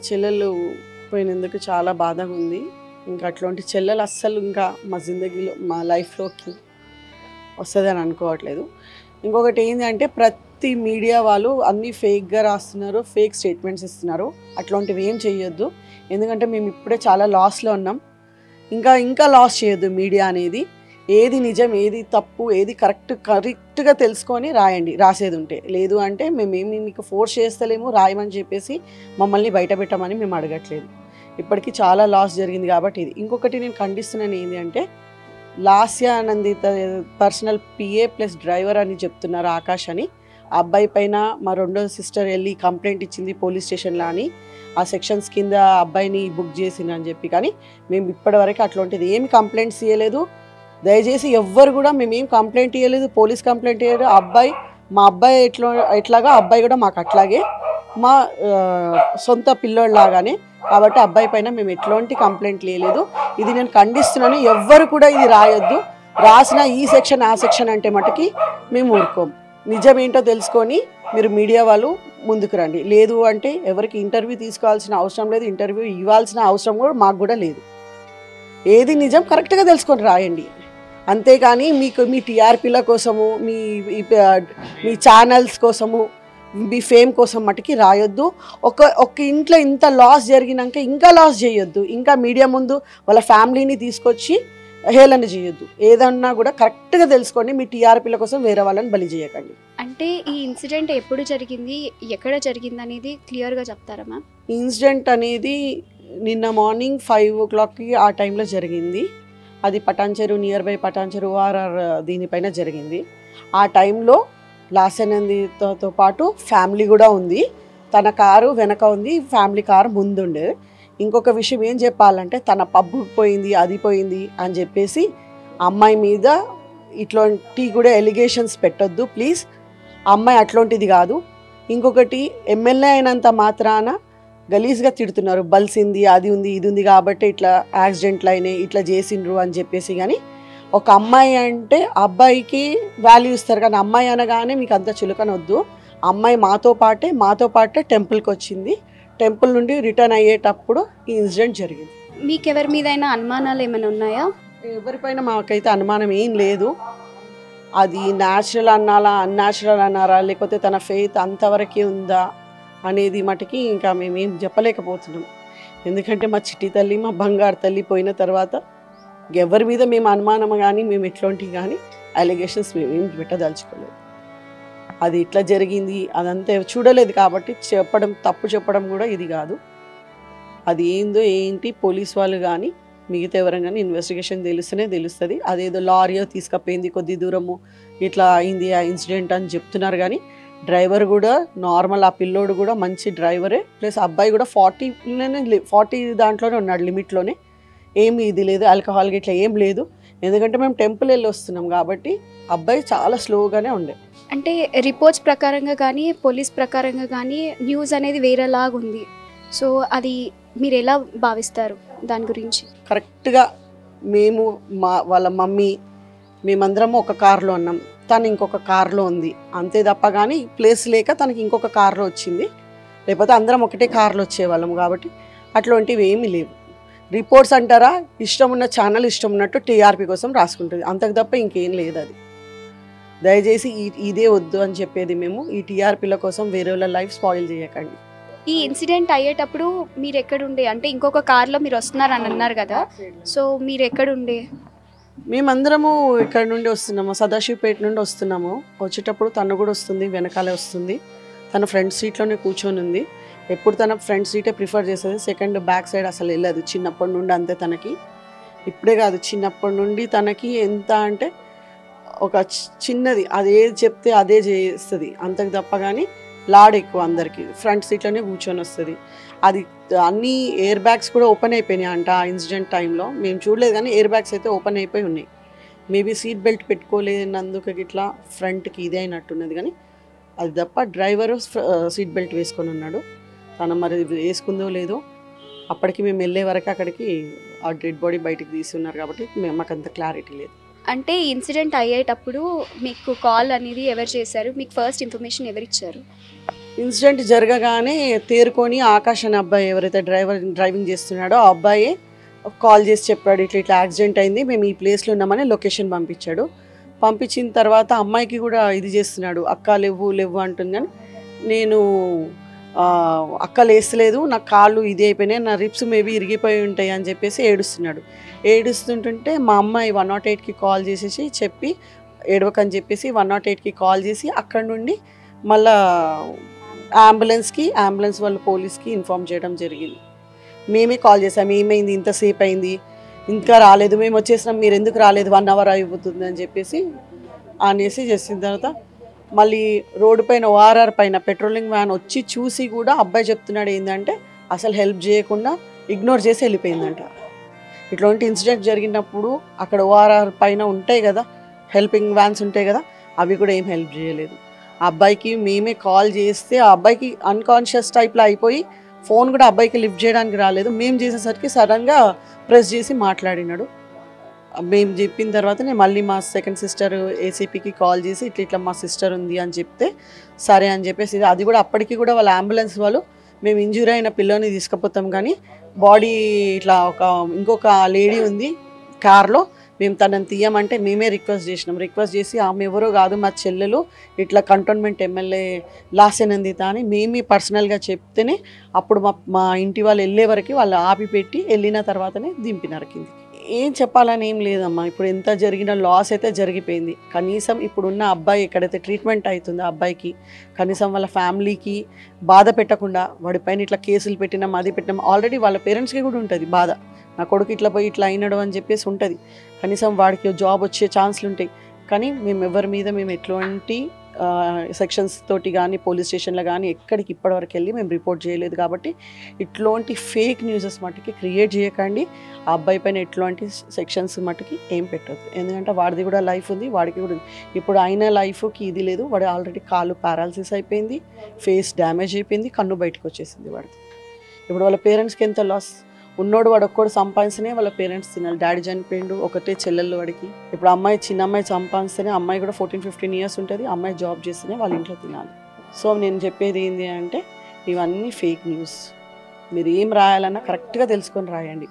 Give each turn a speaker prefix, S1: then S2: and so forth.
S1: చెల్లెలు పోయినందుకు చాలా బాధగా ఉంది. ఇంకా అట్లాంటి చెల్లెలు అస్సలు ఇంకా మా జిందగీలో మా లైఫ్లోకి వస్తుందని అనుకోవట్లేదు. ఇంకొకటి ఏంటంటే ప్రతి మీడియా వాళ్ళు అన్నీ ఫేక్గా రాస్తున్నారు, ఫేక్ స్టేట్మెంట్స్ ఇస్తున్నారు. అట్లాంటివి ఏం చేయొద్దు. ఎందుకంటే మేము ఇప్పుడే చాలా లాస్లో ఉన్నాం. ఇంకా లాస్ చేయొద్దు మీడియా అనేది. ఏది నిజం, ఏది తప్పు, ఏది కరెక్ట్గా తెలుసుకొని రాయండి రాసేది ఉంటే. లేదు అంటే మేమేమి మీకు ఫోర్స్ చేస్తలేము రాయమని చెప్పేసి మమ్మల్ని బయట పెట్టమని మేము అడగట్లేదు. ఇప్పటికీ చాలా లాస్ జరిగింది కాబట్టి ఇది. ఇంకొకటి నేను ఖండిస్తున్నాను ఏంటి అంటే Lasya Anandita personal PA plus driver అని చెప్తున్నారు ఆకాష్ అని. ఆ అబ్బాయి పైన మా రెండో సిస్టర్ వెళ్ళి కంప్లైంట్ ఇచ్చింది పోలీస్ స్టేషన్లో అని. ఆ సెక్షన్స్ కింద అబ్బాయిని బుక్ చేసింది అని చెప్పి. కానీ మేము ఇప్పటివరకు అట్లాంటిది ఏమి కంప్లైంట్స్ ఇవ్వలేదు. దయచేసి ఎవ్వరు కూడా మేమేం కంప్లైంట్ ఇవ్వలేదు, పోలీస్ కంప్లైంట్ ఇవ్వలేదు. మా అబ్బాయి ఎట్లాగా అబ్బాయి కూడా మాకు అట్లాగే మా సొంత పిల్లోళ్ళలాగానే. కాబట్టి అబ్బాయి పైన మేము ఎట్లాంటి కంప్లైంట్లు ఇవ్వలేదు. ఇది నేను ఖండిస్తున్నాను. ఎవ్వరు కూడా ఇది రాయొద్దు. రాసిన ఈ సెక్షన్ ఆ సెక్షన్ అంటే మటుకి మేము ఊరుకోం. నిజమేంటో తెలుసుకొని మీరు మీడియా వాళ్ళు ముందుకు రండి. లేదు అంటే ఎవరికి ఇంటర్వ్యూ తీసుకోవాల్సిన అవసరం లేదు, ఇంటర్వ్యూ ఇవ్వాల్సిన అవసరం కూడా మాకు కూడా లేదు. ఏది నిజం కరెక్ట్గా తెలుసుకొని రాయండి. అంతేకాని మీకు మీ టీఆర్పీల కోసము, మీ ఛానల్స్ కోసము, మీ ఫేమ్ కోసం మటుకి రాయొద్దు. ఒక ఇంట్లో ఇంత లాస్ జరిగినాక ఇంకా లాస్ చేయొద్దు. ఇంకా మీడియా ముందు వాళ్ళ ఫ్యామిలీని తీసుకొచ్చి హేళన చేయొద్దు. ఏదన్నా కూడా కరెక్ట్గా తెలుసుకోండి. మీ టీఆర్పీల కోసం వేరే వాళ్ళని బలి చేయకండి.
S2: అంటే ఈ ఇన్సిడెంట్ ఎప్పుడు జరిగింది, ఎక్కడ జరిగింది అనేది క్లియర్గా చెప్తారా మ్యామ్?
S1: ఈ ఇన్సిడెంట్ అనేది నిన్న మార్నింగ్ 5 o'clockకి ఆ టైంలో జరిగింది. అది Patancheru, near by Patancheru RR దీనిపైన జరిగింది. ఆ టైంలో లాస్యానందితో పాటు ఫ్యామిలీ కూడా ఉంది. తన కారు వెనక ఉంది, ఫ్యామిలీ కారు ముందుండే. ఇంకొక విషయం ఏం చెప్పాలంటే తన పబ్బుకి పోయింది, అది పోయింది అని చెప్పేసి అమ్మాయి మీద ఇట్లాంటి కూడా ఎలిగేషన్స్ పెట్టొద్దు ప్లీజ్. అమ్మాయి అట్లాంటిది కాదు. ఇంకొకటి ఎమ్మెల్యే అయినంత మాత్రాన గలీజ్గా తిడుతున్నారు. బల్సింది, అది ఉంది, ఇది ఉంది కాబట్టి ఇట్లా యాక్సిడెంట్లు అయినాయి, ఇట్లా చేసిండ్రు అని చెప్పేసి. కానీ ఒక అమ్మాయి అంటే అబ్బాయికి వాల్యూ ఇస్తారు. కానీ అమ్మాయి అనగానే మీకు అంత చులకనొద్దు. అమ్మాయి మాతో పాటే టెంపుల్కి వచ్చింది. టెంపుల్ నుండి రిటర్న్ అయ్యేటప్పుడు ఈ ఇన్సిడెంట్ జరిగింది.
S2: మీకు ఎవరి మీదైనా అనుమానాలు ఏమైనా ఉన్నాయా?
S1: ఎవరిపైన మాకైతే అనుమానం ఏం లేదు. అది న్యాచురల్ అన్నారా, అన్యాచురల్ అన్నారా, లేకపోతే తన ఫెయిత్ అంతవరకే ఉందా అనేది మటుకి ఇంకా మేమేం చెప్పలేకపోతున్నాం. ఎందుకంటే మా చిట్టి తల్లి, మా బంగారు తల్లి పోయిన తర్వాత ఎవరి మీద మేము అనుమానం కానీ మేము ఎట్లాంటివి కానీ అలిగేషన్స్ మేమేం పెట్టదలుచుకోలేదు. అది ఇట్లా జరిగింది అదంతా చూడలేదు కాబట్టి తప్పు చెప్పడం కూడా ఇది కాదు. అది ఏంటి పోలీస్ వాళ్ళు కానీ మిగతా ఎవరైనా కానీ ఇన్వెస్టిగేషన్ తెలిస్తేనే తెలుస్తుంది. అదేదో లారీయో తీసుకపోయింది కొద్ది దూరము ఇట్లా అయింది ఆ ఇన్సిడెంట్ అని చెప్తున్నారు. కానీ డ్రైవర్ కూడా నార్మల్, ఆ పిల్లోడు కూడా మంచి డ్రైవరే. ప్లస్ అబ్బాయి కూడా 40 దాంట్లోనే ఉన్నాడు, లిమిట్లోనే. ఏమి ఇది లేదు, ఆల్కహాల్గా ఇట్లా ఏం లేదు. ఎందుకంటే మేము టెంపుల్ వెళ్ళి వస్తున్నాం కాబట్టి అబ్బాయి చాలా స్లోగానే ఉండే.
S2: అంటే రిపోర్ట్స్ ప్రకారంగా కానీ పోలీస్ ప్రకారంగా కానీ న్యూస్ అనేది వేరేలాగా ఉంది. సో అది మీరు ఎలా భావిస్తారు దాని గురించి?
S1: కరెక్ట్గా మేము వాళ్ళ మమ్మీ మేమందరము ఒక కారులో ఉన్నాం, తను ఇంకొక కారులో ఉంది అంతే తప్ప. కానీ ప్లేస్ లేక తనకి ఇంకొక కారులో వచ్చింది. లేకపోతే అందరం ఒకటే కారులో వచ్చేవాళ్ళం. కాబట్టి అట్లాంటివి ఏమీ లేవు. రిపోర్ట్స్ అంటారా, ఇష్టం ఉన్న ఛానల్ ఇష్టం ఉన్నట్టు టీఆర్పీ కోసం రాసుకుంటుంది, అంతకు తప్ప ఇంకేం లేదు. అది దయచేసి ఇదే వద్దు అని చెప్పేది మేము. ఈ టీఆర్పీల కోసం వేరే వాళ్ళ లైఫ్ స్పాయిల్ చేయకండి.
S2: ఈ ఇన్సిడెంట్ అయ్యేటప్పుడు మీరు ఎక్కడుండే? అంటే ఇంకొక కార్లో మీరు వస్తున్నారని అన్నారు కదా, సో మీరు ఎక్కడుండే?
S1: మేమందరము ఇక్కడ నుండి వస్తున్నాము, సదాశివపేట నుండి వస్తున్నాము. వచ్చేటప్పుడు తను కూడా వస్తుంది, వెనకాలే వస్తుంది. తన ఫ్రంట్ సీట్లోనే కూర్చొని ఉంది. ఎప్పుడు తన ఫ్రంట్ సీటే ప్రిఫర్ చేస్తుంది, సెకండ్ బ్యాక్ సైడ్ అసలు వెళ్ళదు. చిన్నప్పటి నుండి అంతే తనకి. ఇప్పుడే కాదు, చిన్నప్పటి నుండి తనకి ఎంత అంటే ఒక చిన్నది అదే చెప్తే అదే చేస్తుంది, అంతకు తప్ప. కానీ లాడ్ ఎక్కువ అందరికీ. ఫ్రంట్ సీట్లోనే కూర్చొని వస్తుంది. అది అన్ని ఎయిర్ బ్యాగ్స్ కూడా ఓపెన్ అయిపోయినాయి అంట ఆ ఇన్సిడెంట్ టైంలో. మేము చూడలేదు కానీ ఎయిర్ బ్యాగ్స్ అయితే ఓపెన్ అయిపోయి ఉన్నాయి. మేబీ సీట్ బెల్ట్ పెట్టుకోలేనందుకు ఇట్లా ఫ్రంట్కి ఇదే అయినట్టున్నది. కానీ అది తప్ప డ్రైవరు సీట్ బెల్ట్ వేసుకొని ఉన్నాడు. తను మరి వేసుకుందో లేదో అప్పటికి మేము వెళ్ళే వరకు అక్కడికి ఆ డెడ్ బాడీ బయటికి తీసి ఉన్నారు కాబట్టి మాకు అంత క్లారిటీ లేదు.
S2: అంటే ఇన్సిడెంట్ అయ్యేటప్పుడు మీకు కాల్ అనేది ఎవరు చేశారు? మీకు ఫస్ట్ ఇన్ఫర్మేషన్ ఎవరు ఇచ్చారు?
S1: ఇన్సిడెంట్ జరగగానే తేరుకొని ఆకాష్ అనే అబ్బాయి ఎవరైతే డ్రైవింగ్ చేస్తున్నాడో ఆ అబ్బాయి కాల్ చేసి చెప్పాడు, ఇట్లా ఇట్లా యాక్సిడెంట్ అయింది, మేము ఈ ప్లేస్లో ఉన్నామని లొకేషన్ పంపించాడు. పంపించిన తర్వాత అమ్మాయికి కూడా ఇది చేస్తున్నాడు, అక్క లేవు అంటుంది. కానీ నేను అక్క లేస్తలేదు, నా కాళ్ళు ఇది అయిపోయినాయి, నా రిప్స్ మేబీ ఇరిగిపోయి ఉంటాయి అని చెప్పేసి ఏడుస్తుంటుంటే మా అమ్మాయి 108కి కాల్ చేసేసి చెప్పి ఏడవకని చెప్పేసి 108కి కాల్ చేసి అక్కడ నుండి మళ్ళా అంబులెన్స్ వాళ్ళు పోలీస్కి ఇన్ఫామ్ చేయడం జరిగింది. మేమే కాల్ చేసాము, ఏమైంది ఇంతసేపు అయింది ఇంకా రాలేదు, మేము వచ్చేసినాం మీరు ఎందుకు రాలేదు, 1 అవర్ అయిపోతుంది అని చెప్పేసి అనేసి చేసిన తర్వాత మళ్ళీ రోడ్డు పైన ఓఆర్ఆర్ పైన పెట్రోలింగ్ వ్యాన్ వచ్చి చూసి కూడా అబ్బాయి చెప్తున్నాడు ఏంటంటే అసలు హెల్ప్ చేయకుండా ఇగ్నోర్ చేసి వెళ్ళిపోయిందంట. ఇట్లాంటి ఇన్సిడెంట్ జరిగినప్పుడు అక్కడ ఓఆర్ఆర్ పైన ఉంటాయి కదా, హెల్పింగ్ వ్యాన్స్ ఉంటాయి కదా, అవి కూడా ఏం హెల్ప్ చేయలేదు. ఆ అబ్బాయికి మేమే కాల్ చేస్తే ఆ అబ్బాయికి అన్కాన్షియస్ టైప్లో అయిపోయి ఫోన్ కూడా అబ్బాయికి లిఫ్ట్ చేయడానికి రాలేదు. మేము చేసేసరికి సడన్గా ప్రెస్ చేసి మాట్లాడినాడు. మేము చెప్పిన తర్వాతనే మళ్ళీ మా సెకండ్ సిస్టర్ ఏసీపీకి కాల్ చేసి ఇట్లా ఇట్లా మా సిస్టర్ ఉంది అని చెప్తే సరే అని చెప్పేసి అది కూడా అప్పటికి కూడా వాళ్ళ అంబులెన్స్ వాళ్ళు మేము ఇంజూరీ అయిన పిల్లని తీసుకుపోతాం కానీ బాడీ ఇట్లా ఇంకొక లేడీ ఉంది కార్లో, మేము తనని తీయమంటే మేమే రిక్వెస్ట్ చేసి ఆమె ఎవరో కాదు మా చెల్లెలు ఇట్లా కంటోన్మెంట్ ఎమ్మెల్యే లాసెనందిత అని మేమే పర్సనల్గా చెప్తేనే అప్పుడు మా ఇంటి వాళ్ళు వెళ్ళే వరకు వాళ్ళు ఆపి పెట్టి వెళ్ళిన తర్వాతనే దింపినారు కిందికి. ఏం చెప్పాలని ఏం లేదమ్మా, ఇప్పుడు ఎంత జరిగిన లాస్ అయితే జరిగిపోయింది. కనీసం ఇప్పుడున్న అబ్బాయి ఎక్కడైతే ట్రీట్మెంట్ అవుతుందో అబ్బాయికి కనీసం వాళ్ళ ఫ్యామిలీకి బాధ పెట్టకుండా వాడిపైన ఇట్లా కేసులు పెట్టినాం అది పెట్టినాం, ఆల్రెడీ వాళ్ళ పేరెంట్స్కి కూడా ఉంటుంది బాధ, నా కొడుకు ఇట్లా పోయి ఇట్లా అయినాడు అని చెప్పేసి ఉంటుంది. కనీసం వాడికి జాబ్ వచ్చే ఛాన్స్లు ఉంటాయి. కానీ మేము ఎవరి మీద మేము ఎటువంటి సెక్షన్స్ తోటి కానీ పోలీస్ స్టేషన్లో కానీ ఎక్కడికి ఇప్పటివరకు వెళ్ళి మేము రిపోర్ట్ చేయలేదు. కాబట్టి ఇట్లాంటి ఫేక్ న్యూసెస్ మట్టుకి క్రియేట్ చేయకండి. ఆ అబ్బాయి పైన ఎట్లాంటి సెక్షన్స్ మట్టుకి ఏం పెట్టద్దు, ఎందుకంటే వాడిది కూడా లైఫ్ ఉంది, వాడికి కూడా ఉంది. ఇప్పుడు అయిన లైఫ్కి ఇది లేదు, వాడు ఆల్రెడీ కాళ్ళు పారాలసిస్ అయిపోయింది, ఫేస్ డ్యామేజ్ అయిపోయింది, కన్ను బయటకు వచ్చేసింది వాడిది. ఇప్పుడు వాళ్ళ పేరెంట్స్కి ఎంత లాస్. ఉన్నోడు వాడు ఒక్కడు సంపాదిస్తేనే వాళ్ళ పేరెంట్స్ తినాలి. డాడీ చనిపోయిండు, ఒకటే చెల్లెళ్ళు వాడికి. ఇప్పుడు అమ్మాయి చిన్న అమ్మాయి సంపాదిస్తేనే, అమ్మాయి కూడా 14-15 ఇయర్స్ ఉంటుంది, అమ్మాయి జాబ్ చేస్తేనే వాళ్ళ ఇంట్లో తినాలి. సో నేను చెప్పేది ఏంటి అంటే ఇవన్నీ ఫేక్ న్యూస్. మీరు ఏం రాయాలన్నా కరెక్ట్గా తెలుసుకొని రాయండి.